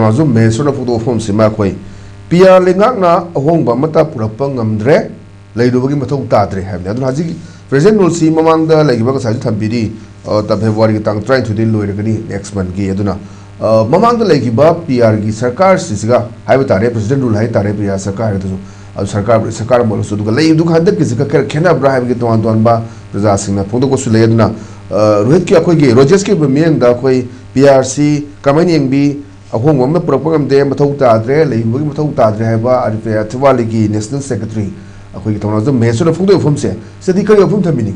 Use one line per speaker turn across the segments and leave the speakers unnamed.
tawnazu mesona photo form sima khoi pia leingak na ahongba amata purapa ngamdre leibagi mathou tadre haibne adun haji present rule si mamangda legiba ka saji thambiri ta February tang trying to deal loiragani next month gi aduna mamangda legiba PR gi sarkar sisiga haiba tare president rule hai tare PR sarkar adu sarkar molo su duga lei duga handak ki ka khena bra haibgi ton ton ba praja singna photo ko su le aduna rohit ki akhoi gi rojes ki meng da khoi PRC kamani engbi ahong amna purapa ngamde mathou tadre leibagi mathou tadre haiba ELITETVMANIPUR gi national secretary akhoi gi tawnazu mesona photo form se sedi ka form thamini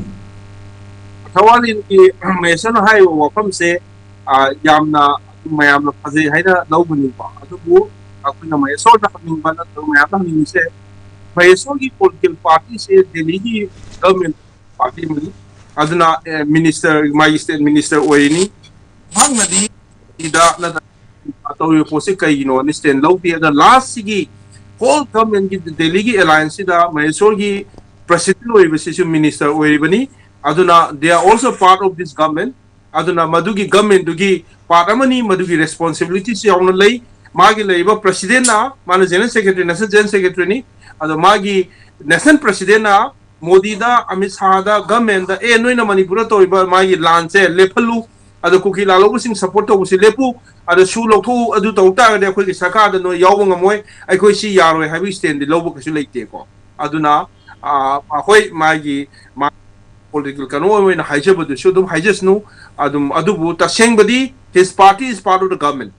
Tawalin ki mesona hai wafam se yamna mayamna phaje haina lawbani ba adubu akhina mesona na khaming ba na mayamna hing se mesona ki political party se Delhi ki government party mani aduna minister my state minister oini bhangnadi ida na to yo pose kai no stand law the last sigi whole government ki Delhi ki alliance da mesona ki president oibasi minister oibani aduna they are also part of this government aduna madugi government dugi part amani madugi responsibility si yauna lei magi leiba president na mana general secretary national general secretary ni adu magi national president na modi da amit shah da government da noina manipur to iba magi lance lephalu adu kuki lalo sing support to si lepu adu su lokhu adu to ta de khoi sarkar da no yaw ngamoi ai khoi si yaroi habi stand di lobu kasu leite ko aduna khoi magi political canoe in Hijab, the Shudum Hijasnu, Adubu Tashengbadi, his party is part of the government.